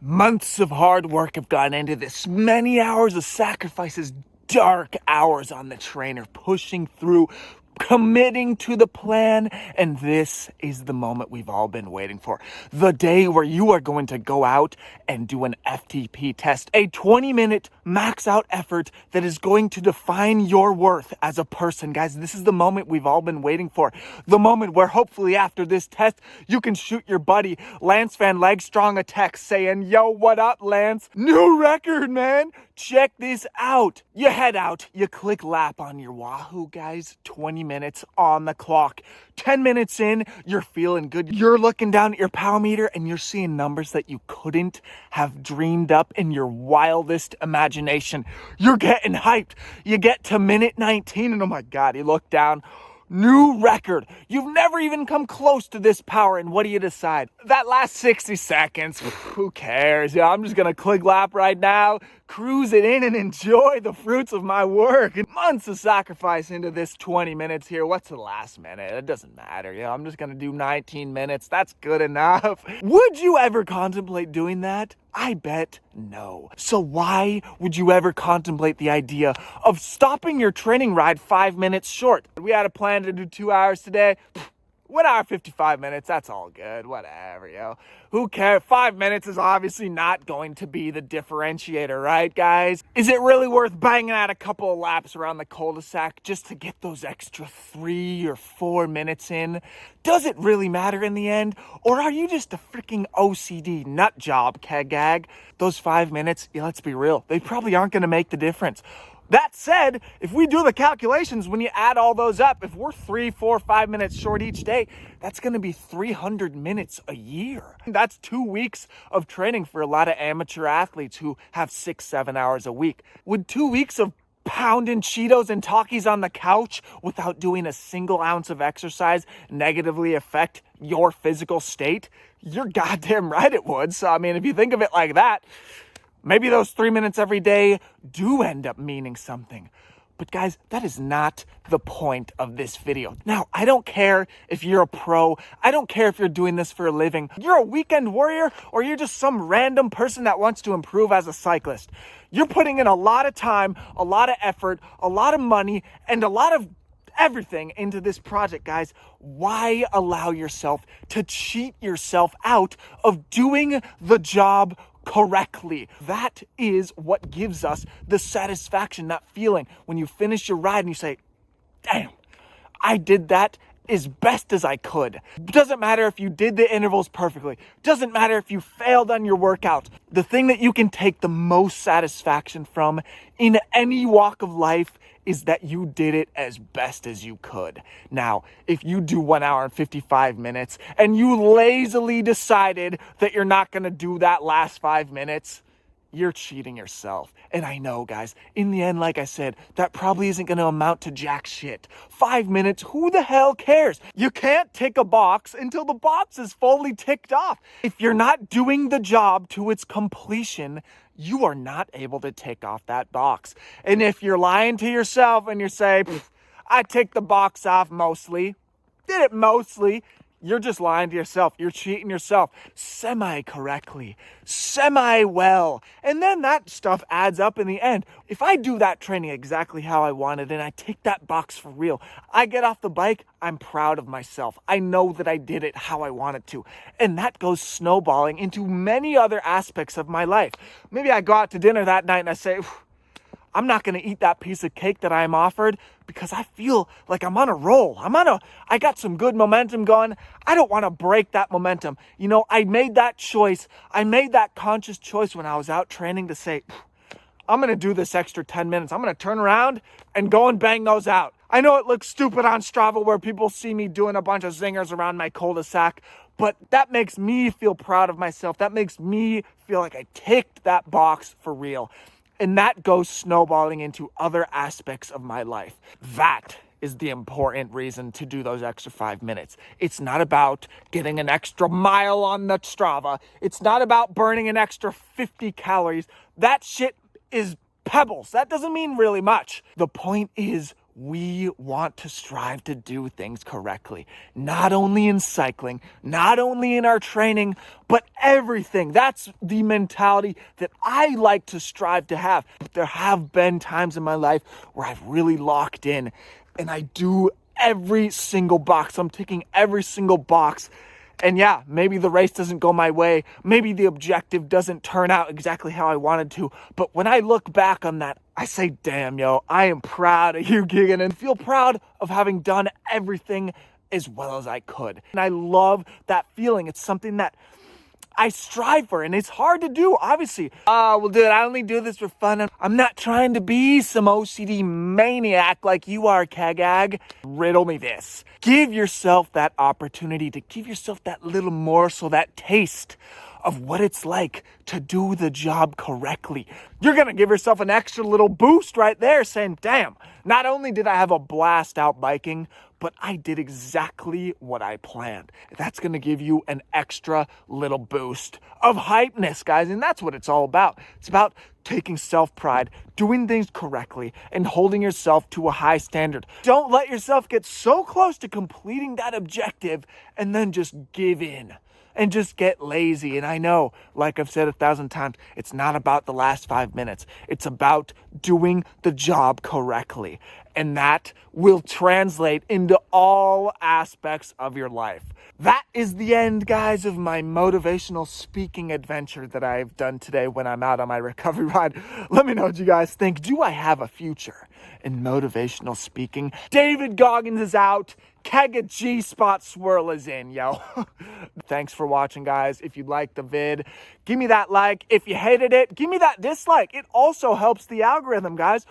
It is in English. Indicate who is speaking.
Speaker 1: Months of hard work have gone into this. Many hours of sacrifices, dark hours on the trainer, pushing through, committing to the plan, and this is the moment we've all been waiting for. The day where you are going to go out and do an FTP test, a 20-minute max out effort that is going to define your worth as a person. Guys, this is the moment we've all been waiting for. The moment where hopefully after this test, you can shoot your buddy Lance Van Legstrong a text saying, "Yo, what up, Lance? New record, man. Check this out." You head out, you click lap on your Wahoo, guys. 20 minutes on the clock. 10 minutes in, you're feeling good. You're looking down at your power meter and you're seeing numbers that you couldn't have dreamed up in your wildest imagination. You're getting hyped. You get to minute 19 and oh my God, you look down. New record. You've never even come close to this power, and what do you decide? That last 60 seconds, who cares? Yeah, I'm just gonna click lap right now, cruise it in and enjoy the fruits of my work. Months of sacrifice into this 20 minutes here. What's the last minute? It doesn't matter. Yeah, I'm just gonna do 19 minutes. That's good enough. Would you ever contemplate doing that? I bet no. So why would you ever contemplate the idea of stopping your training ride 5 minutes short? We had a plan to do 2 hours today. 1 hour, 55 minutes, that's all good. Whatever, yo. Who cares? 5 minutes is obviously not going to be the differentiator, right, guys? Is it really worth banging out a couple of laps around the cul-de-sac just to get those extra 3 or 4 minutes in? Does it really matter in the end? Or are you just a freaking OCD nut job, kegag? Those 5 minutes, yeah, let's be real, they probably aren't going to make the difference. That said, if we do the calculations, when you add all those up, if we're 3, 4, 5 minutes short each day, that's going to be 300 minutes a year. That's 2 weeks of training for a lot of amateur athletes who have 6, 7 hours a week. Would 2 weeks of pounding Cheetos and Takis on the couch without doing a single ounce of exercise negatively affect your physical state? You're goddamn right it would. So, I mean, if you think of it like that, maybe those 3 minutes every day do end up meaning something. But guys, that is not the point of this video. Now, I don't care if you're a pro. I don't care if you're doing this for a living. You're a weekend warrior or you're just some random person that wants to improve as a cyclist. You're putting in a lot of time, a lot of effort, a lot of money, and a lot of everything into this project, guys. Why allow yourself to cheat yourself out of doing the job correctly? That is what gives us the satisfaction, that feeling when you finish your ride and you say, damn, I did that as best as I could. Doesn't matter if you did the intervals perfectly. Doesn't matter if you failed on your workout. The thing that you can take the most satisfaction from in any walk of life is that you did it as best as you could. Now, if you do 1 hour and 55 minutes and you lazily decided that you're not gonna do that last 5 minutes, you're cheating yourself. And I know, guys, in the end, like I said, that probably isn't gonna amount to jack shit. 5 minutes, who the hell cares? You can't tick a box until the box is fully ticked off. If you're not doing the job to its completion, you are not able to tick off that box. And if you're lying to yourself and you say, I ticked the box off mostly, did it mostly, you're just lying to yourself. You're cheating yourself semi-correctly, semi-well. And then that stuff adds up in the end. If I do that training exactly how I wanted and I tick that box for real, I get off the bike, I'm proud of myself. I know that I did it how I wanted to. And that goes snowballing into many other aspects of my life. Maybe I go out to dinner that night and I say, I'm not going to eat that piece of cake that I'm offered because I feel like I'm on a roll. I got some good momentum going. I don't want to break that momentum. You know, I made that choice. I made that conscious choice when I was out training to say, I'm going to do this extra 10 minutes. I'm going to turn around and go and bang those out. I know it looks stupid on Strava where people see me doing a bunch of zingers around my cul-de-sac, but that makes me feel proud of myself. That makes me feel like I ticked that box for real. And that goes snowballing into other aspects of my life. That is the important reason to do those extra 5 minutes. It's not about getting an extra mile on the Strava. It's not about burning an extra 50 calories. That shit is pebbles. That doesn't mean really much. The point is we want to strive to do things correctly, not only in cycling, not only in our training, but everything. That's the mentality that I like to strive to have. There have been times in my life where I've really locked in and I do every single box. I'm ticking every single box. And yeah, maybe the race doesn't go my way. Maybe the objective doesn't turn out exactly how I wanted to. But when I look back on that, I say, damn, yo, I am proud of you, Keegan, and feel proud of having done everything as well as I could. And I love that feeling. It's something that I strive for, and it's hard to do, obviously. Well, dude, I only do this for fun. I'm not trying to be some OCD maniac like you are, Kegag. Riddle me this. Give yourself that opportunity to give yourself that little morsel, that taste of what it's like to do the job correctly. You're gonna give yourself an extra little boost right there saying, damn, not only did I have a blast out biking, but I did exactly what I planned. That's gonna give you an extra little boost of hypeness, guys, and that's what it's all about. It's about taking self-pride, doing things correctly, and holding yourself to a high standard. Don't let yourself get so close to completing that objective and then just give in and just get lazy. And I know, like I've said 1,000 times, it's not about the last 5 minutes. It's about doing the job correctly. And that will translate into all aspects of your life. That is the end, guys, of my motivational speaking adventure that I've done today when I'm out on my recovery ride. Let me know what you guys think. Do I have a future in motivational speaking? David Goggins is out. Kega G-Spot Swirl is in, yo. Thanks for watching, guys. If you liked the vid, give me that like. If you hated it, give me that dislike. It also helps the algorithm, guys.